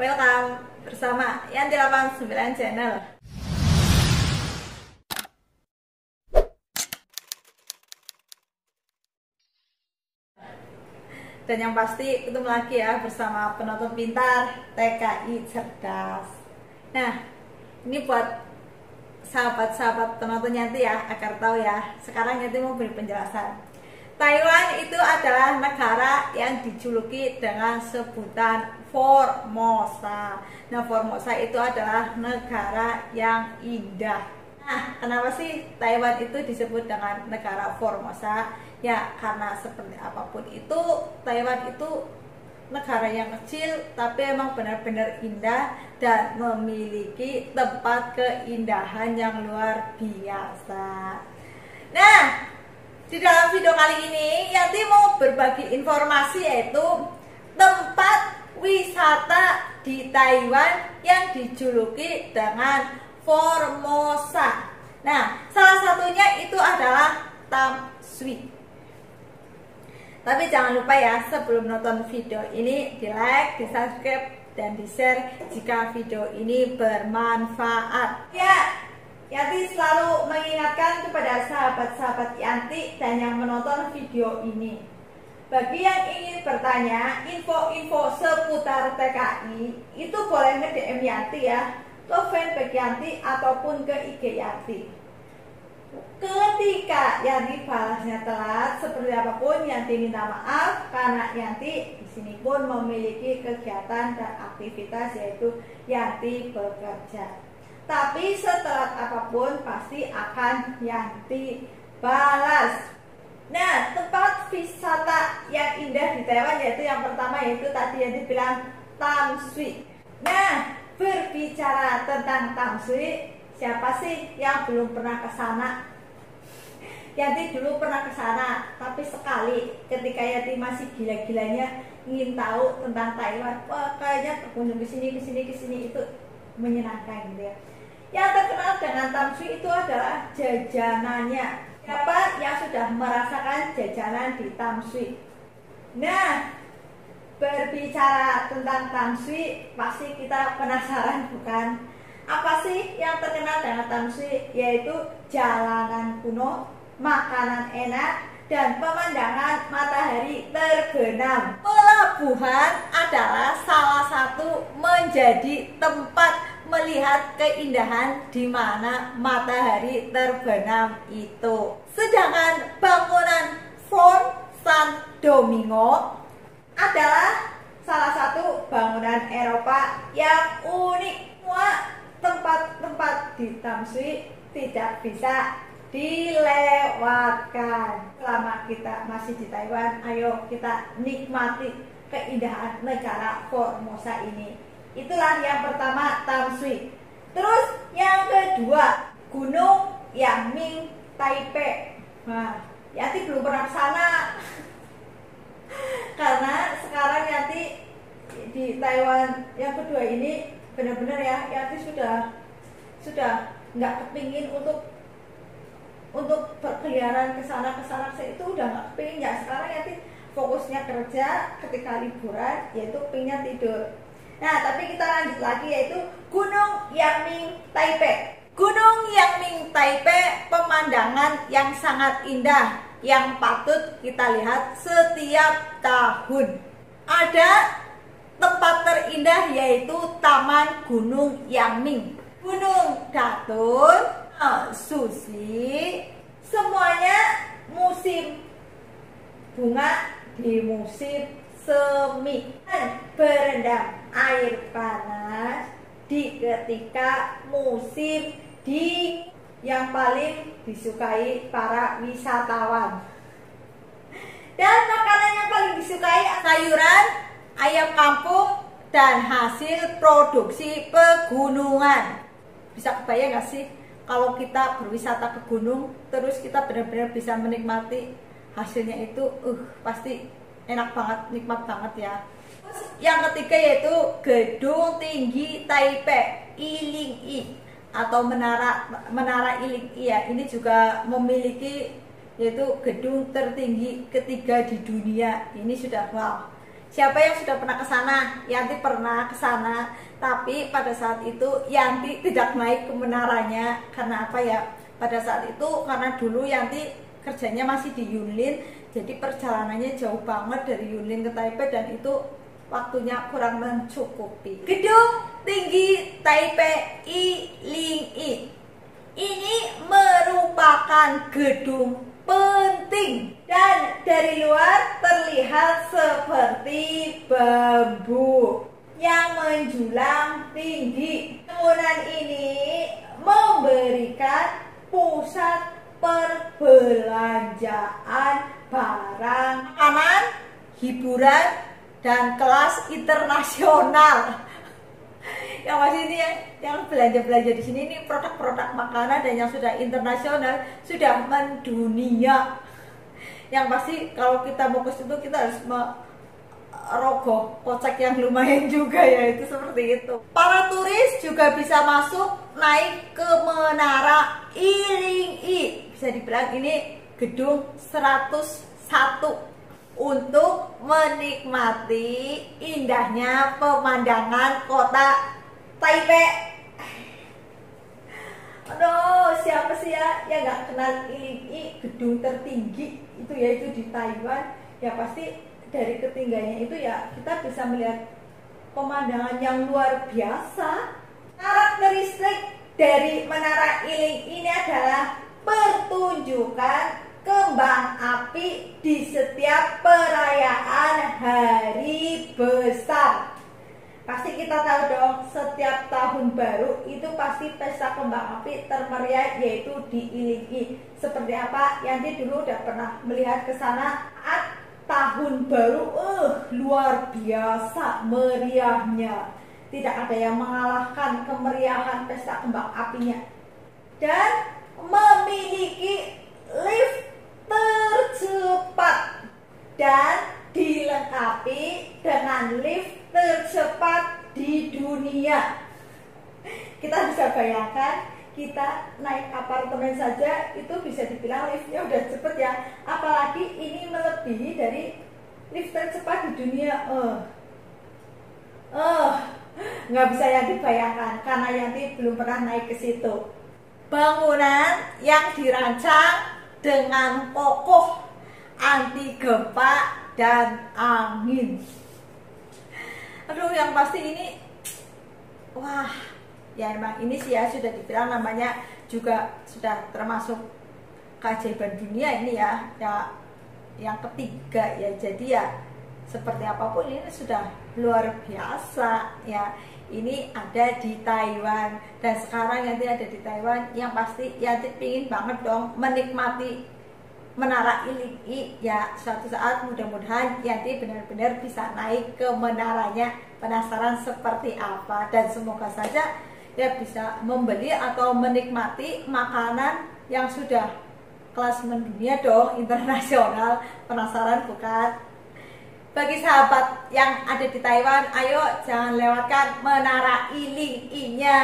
welcome bersama Yanti 89 Channel. Dan yang pasti ketemu lagi ya bersama penonton pintar TKI Cerdas. Nah, ini buat sahabat-sahabat penonton Yanti ya, agar tahu ya. Sekarang Yanti mau beri penjelasan. Taiwan itu adalah negara yang dijuluki dengan sebutan Formosa. Nah, Formosa itu adalah negara yang indah. Nah, kenapa sih Taiwan itu disebut dengan negara Formosa? Ya, karena seperti apapun itu, Taiwan itu negara yang kecil tapi emang benar-benar indah dan memiliki tempat keindahan yang luar biasa. Nah, di dalam video kali ini Yanti mau berbagi informasi, yaitu tempat wisata di Taiwan yang dijuluki dengan Formosa. Nah, salah satunya itu adalah Tamsui. Tapi jangan lupa ya, sebelum nonton video ini di like, di subscribe, dan di share jika video ini bermanfaat. Ya, Yanti selalu mengingatkan kepada sahabat-sahabat Yanti dan yang menonton video ini, bagi yang ingin bertanya info-info seputar TKI, itu boleh nge-DM Yanti ya, ke fanpage Yanti ataupun ke IG Yanti. Ketika Yanti balasnya telat seperti apapun, Yanti minta maaf, karena Yanti di sini pun memiliki kegiatan dan aktivitas, yaitu Yanti bekerja. Tapi setelah apapun pasti akan Yanti balas. Nah, tempat wisata yang indah di Taiwan yaitu yang pertama, yaitu tadi Yanti bilang Tamsui. Nah, berbicara tentang Tamsui, siapa sih yang belum pernah ke sana? Yanti dulu pernah ke sana, tapi sekali ketika Yanti masih gila-gilanya ingin tahu tentang Taiwan. Wah, kayaknya berkunjung ke sini itu menyenangkan gitu ya. Yang terkenal dengan Tamsui itu adalah jajanannya. Siapa yang sudah merasakan jajanan di Tamsui? Nah, berbicara tentang Tamsui, pasti kita penasaran bukan? Apa sih yang terkenal dengan Tamsui? Yaitu jalanan kuno, makanan enak, dan pemandangan matahari terbenam. Pelabuhan adalah salah satu menjadi tempat melihat keindahan di mana matahari terbenam itu. Sedangkan bangunan Fort San Domingo adalah salah satu bangunan Eropa yang unik. Semua tempat-tempat di Tamsui tidak bisa dilewatkan. Selama kita masih di Taiwan, ayo kita nikmati keindahan negara Formosa ini. Itulah yang pertama, Tamsui. Terus yang kedua, Gunung Yangming Taipei. Nah, Yanti belum pernah ke sana. Karena sekarang Yanti di Taiwan yang kedua ini benar-benar ya, Yanti sudah nggak kepingin untuk berkeliaran ke sana itu udah nggak kepingin ya. Sekarang Yanti fokusnya kerja, ketika liburan yaitu pengennya tidur. Nah, tapi kita lanjut lagi, yaitu Gunung Yangming Taipei. Gunung Yangming Taipei pemandangan yang sangat indah yang patut kita lihat setiap tahun. Ada tempat terindah yaitu Taman Gunung Yangming, Gunung Datun, Sushi, semuanya musim bunga di musim semi, dan berendam air panas di ketika musim dingin yang paling disukai para wisatawan. Dan makanan yang paling disukai sayuran, ayam kampung, dan hasil produksi pegunungan. Bisa kebayang gak sih kalau kita berwisata ke gunung terus kita benar-benar bisa menikmati hasilnya itu, pasti enak banget, nikmat banget ya. Terus yang ketiga yaitu Gedung Tinggi Taipei, Yilingyi, atau Menara Yilingyi ya. Ini juga memiliki yaitu gedung tertinggi ketiga di dunia. Ini sudah wow. Siapa yang sudah pernah ke sana? Yanti pernah ke sana, tapi pada saat itu Yanti tidak naik ke menaranya. Karena apa ya? Pada saat itu karena dulu Yanti kerjanya masih di Yunlin, jadi perjalanannya jauh banget dari Yunlin ke Taipei dan itu waktunya kurang mencukupi. Gedung Tinggi Taipei I-Ling-I ini merupakan gedung penting dan dari luar terlihat seperti bambu yang menjulang tinggi. Bangunan ini memberikan pusat perbelanjaan barang, makanan, hiburan, dan kelas internasional. Yang masih ini yang belanja di sini ini produk-produk makanan dan yang sudah internasional, sudah mendunia. Yang pasti kalau kita mau ke situ kita harus merogoh kocek yang lumayan juga ya, itu seperti itu. Para turis juga bisa masuk naik ke Menara I-Ling-I. Bisa dibilang ini gedung 101 untuk menikmati indahnya pemandangan kota Taipei. Aduh, siapa sih ya yang nggak kenal I-Ling-I, gedung tertinggi itu yaitu di Taiwan. Ya pasti dari ketinggiannya itu ya kita bisa melihat pemandangan yang luar biasa. Karakteristik dari Menara I-Ling ini adalah pertunjukan kembang api di setiap perayaan hari besar. Pasti kita tahu dong, setiap tahun baru itu pasti pesta kembang api termeriah yaitu di I-Ling-I. Seperti apa? Yanti dulu udah pernah melihat ke sana saat tahun baru, luar biasa meriahnya. Tidak ada yang mengalahkan kemeriahan pesta kembang apinya. Dan memiliki lift tercepat dan dilengkapi dengan lift tercepat di dunia. Kita bisa bayangkan, kita naik apartemen saja itu bisa dibilang liftnya udah cepet ya, apalagi ini melebihi dari lift tercepat di dunia. Nggak bisa yang dibayangkan karena Yanti belum pernah naik ke situ. Bangunan yang dirancang dengan kokoh, anti gempa dan angin. Aduh, yang pasti ini, wah, ya emang ini sih ya sudah dibilang namanya juga sudah termasuk keajaiban dunia ini ya, yang ketiga ya. Jadi ya seperti apapun ini sudah luar biasa ya. Ini ada di Taiwan dan sekarang Yanti ada di Taiwan, yang pasti Yanti pingin banget dong menikmati Menara I-Ling-I ya. Suatu saat mudah-mudahan Yanti benar-benar bisa naik ke menaranya. Penasaran seperti apa, dan semoga saja ya bisa membeli atau menikmati makanan yang sudah kelas mendunia dong, internasional. Penasaran bukan? Bagi sahabat yang ada di Taiwan, ayo jangan lewatkan Menara I-Ling-I-nya.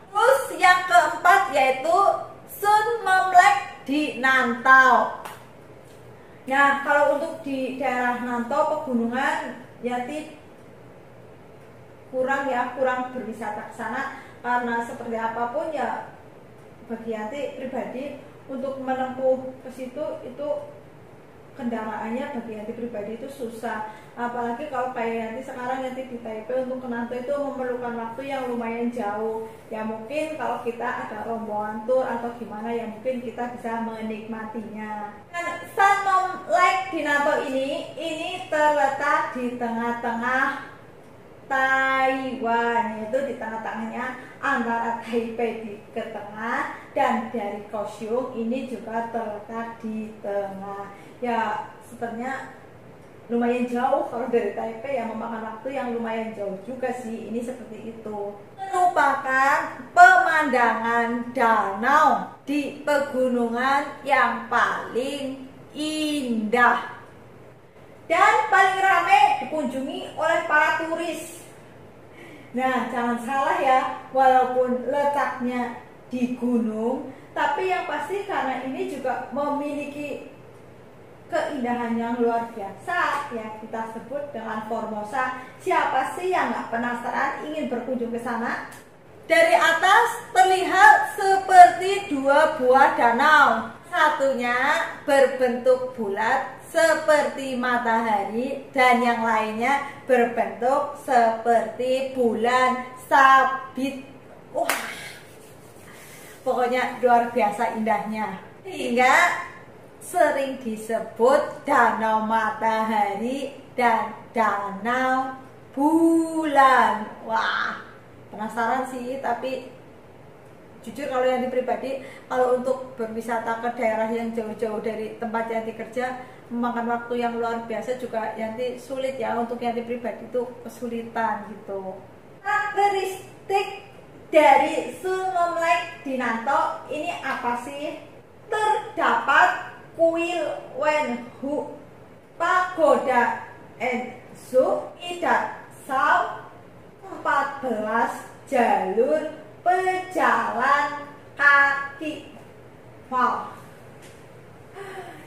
Terus yang keempat yaitu Sun Memlek di Nantau. Nah, kalau untuk di daerah Nantau pegunungan Yanti kurang berwisata ke sana karena seperti apapun ya bagi Yanti pribadi untuk menempuh ke situ itu kendaraannya bagi Yanti pribadi itu susah. Apalagi kalau kayak Yanti sekarang Yanti di Taipei, untuk ke Nantau itu memerlukan waktu yang lumayan jauh. Ya mungkin kalau kita ada rombongan tour atau gimana ya mungkin kita bisa menikmatinya. Dan Sun Memlek di Nantau ini terletak di tengah-tengah Taiwan, yaitu di tengah-tengahnya antara Taipei ke tengah dan dari Kaohsiung ini juga terletak di tengah. Ya sebenarnya lumayan jauh kalau dari Taipei ya, memakan waktu yang lumayan jauh juga sih. Ini seperti itu. Merupakan pemandangan danau di pegunungan yang paling indah dan paling ramai dikunjungi oleh para turis. Nah, jangan salah ya, walaupun letaknya di gunung, tapi yang pasti karena ini juga memiliki keindahan yang luar biasa yang kita sebut dengan Formosa. Siapa sih yang nggak penasaran ingin berkunjung ke sana? Dari atas terlihat seperti dua buah danau. Satunya berbentuk bulat seperti matahari dan yang lainnya berbentuk seperti bulan sabit. Wah, pokoknya luar biasa indahnya. Hingga sering disebut danau matahari dan danau bulan. Wah, penasaran sih, tapi jujur kalau Yanti pribadi, kalau untuk berwisata ke daerah yang jauh-jauh dari tempat Yanti kerja memakan waktu yang luar biasa juga. Yanti sulit ya, untuk Yanti pribadi itu kesulitan gitu. Karakteristik dari Sun Mom Lake di Nanto ini apa sih? Terdapat kuil Wen Hu, pagoda Ensu, Idat Sao, 14 jalur pejalan kaki. Wow,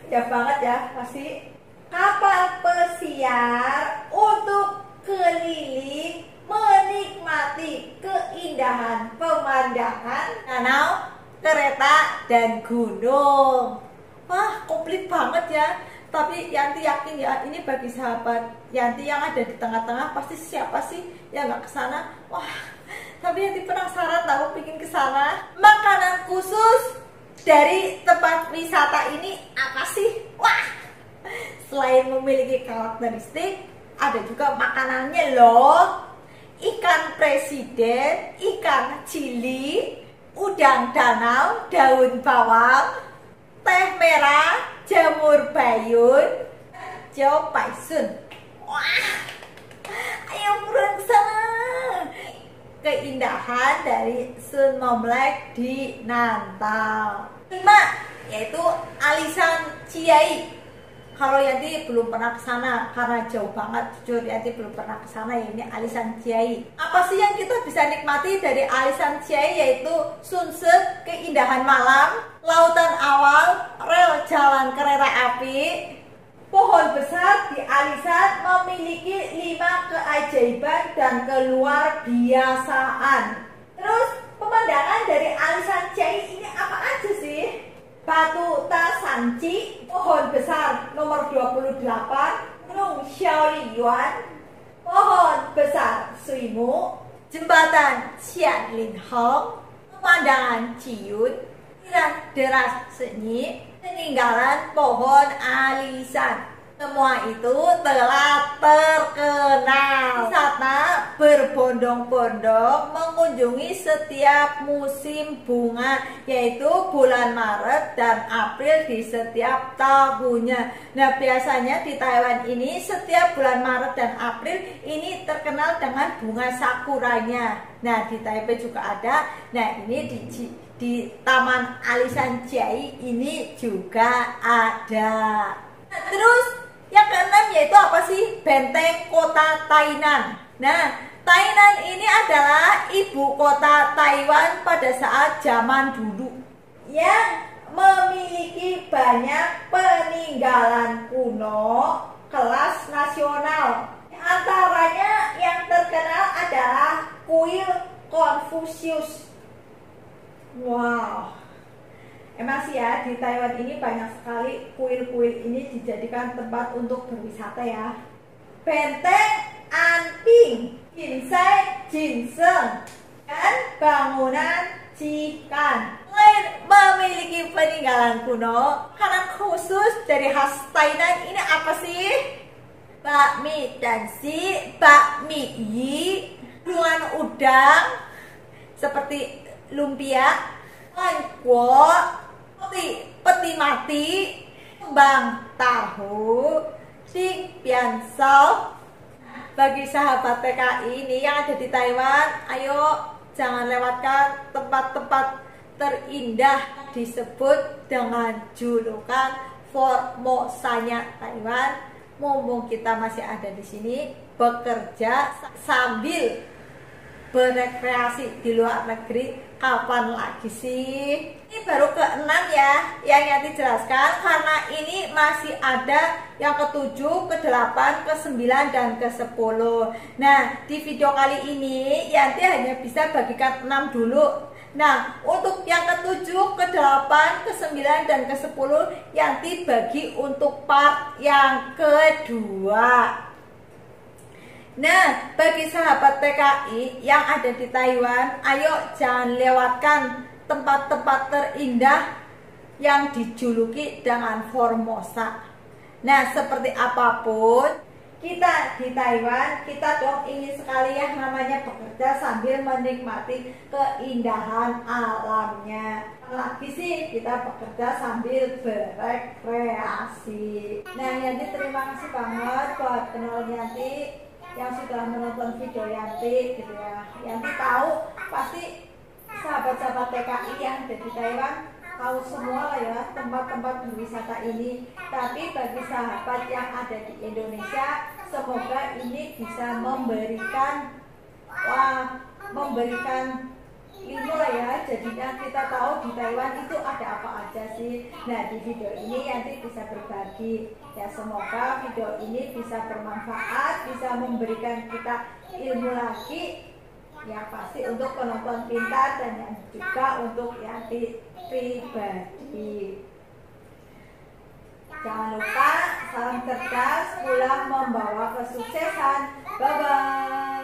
ya banget ya pasti. Kapal pesiar untuk keliling menikmati keindahan pemandangan danau, kereta, dan gunung. Wah, komplit banget ya. Tapi Yanti yakin ya, ini bagi sahabat Yanti yang ada di tengah-tengah, pasti siapa sih yang nggak kesana? Wah, tapi Yanti penasaran tahu, bikin kesana. Makanan khusus dari tempat wisata ini apa sih? Wah, selain memiliki karakteristik, ada juga makanannya loh. Ikan presiden, ikan cili, udang danau, daun bawang, teh merah, jamur bayun, jauh paisun. Wah, ayo buruan ke sana. Keindahan dari Sun Mom Lake di Nanto. 5, yaitu Alisan Chiayi. Kalau Yanti belum pernah ke sana karena jauh banget, jujur Yanti belum pernah ke sana ya. Ini Alisan Chiayi. Apa sih yang kita bisa nikmati dari Alisan Chiayi? Yaitu sunset, keindahan malam, lautan awal, rel jalan kereta api. Pohon besar di Alisan memiliki 5 keajaiban dan keluar biasaan. Terus pemandangan dari Alisan Chiayi ini apa aja sih? Batu Tasanci, pohon besar nomor 28, Gunung Shaoliyuan, pohon besar Suimu, jembatan Qianlinhong, pemandangan Ciyun, aliran deras Senyi, peninggalan pohon alisan. Semua itu telah terkenal. Wisata berbondong-bondong mengunjungi setiap musim bunga, yaitu bulan Maret dan April di setiap tahunnya. Nah, biasanya di Taiwan ini setiap bulan Maret dan April ini terkenal dengan bunga sakuranya. Nah, di Taipei juga ada. Nah, ini di Taman Alisan Chiayi ini juga ada. Nah, terus yang keenam yaitu apa sih? Benteng Kota Tainan. Nah, Tainan ini adalah ibu kota Taiwan pada saat zaman dulu yang memiliki banyak peninggalan kuno kelas nasional. Antaranya yang terkenal adalah kuil Konfusius. Wow, emang sih ya, di Taiwan ini banyak sekali kuil-kuil ini dijadikan tempat untuk berwisata ya. Benteng Anping, Jinsai Jinseng, dan bangunan Jikan. Selain memiliki peninggalan kuno, makanan khusus dari khas Tainan ini apa sih? Bakmi dan si bakmi yi, gulungan udang seperti lumpia, lengkuo, peti mati, kembang tahu, xingbian sao. Bagi sahabat TKI ini yang ada di Taiwan, ayo jangan lewatkan tempat-tempat terindah disebut dengan julukan Formosanya Taiwan. Mumpung kita masih ada di sini bekerja sambil berekreasi di luar negeri kapan lagi sih? Ini baru ke-6 ya yang Yanti jelaskan, karena ini masih ada yang ke-7, ke-8, ke-9, dan ke-10. Nah, di video kali ini Yanti hanya bisa bagikan 6 dulu. Nah, untuk yang ke-7, ke-8, ke-9, dan ke-10 Yanti bagi untuk part yang kedua. Nah, bagi sahabat TKI yang ada di Taiwan, ayo jangan lewatkan tempat-tempat terindah yang dijuluki dengan Formosa. Nah, seperti apapun, kita di Taiwan, kita dong ingin sekali yang namanya bekerja sambil menikmati keindahan alamnya. Lagi sih kita bekerja sambil berekreasi. Nah, Yanti terima kasih banget buat kenal Yanti yang sudah menonton video Yanti gitu ya. Yanti tahu pasti sahabat-sahabat TKI yang ada di Taiwan tahu semua lah ya tempat-tempat berwisata ini. Tapi bagi sahabat yang ada di Indonesia, semoga ini bisa memberikan ilmu lah ya. Jadinya kita tahu di Taiwan itu ada apa aja sih. Nah, di video ini Yanti bisa berbagi ya, semoga video ini bisa bermanfaat, bisa memberikan kita ilmu lagi yang pasti untuk penonton pintar dan yang juga untuk Yanti pribadi. Jangan lupa salam cerdas pulang membawa kesuksesan. Bye bye.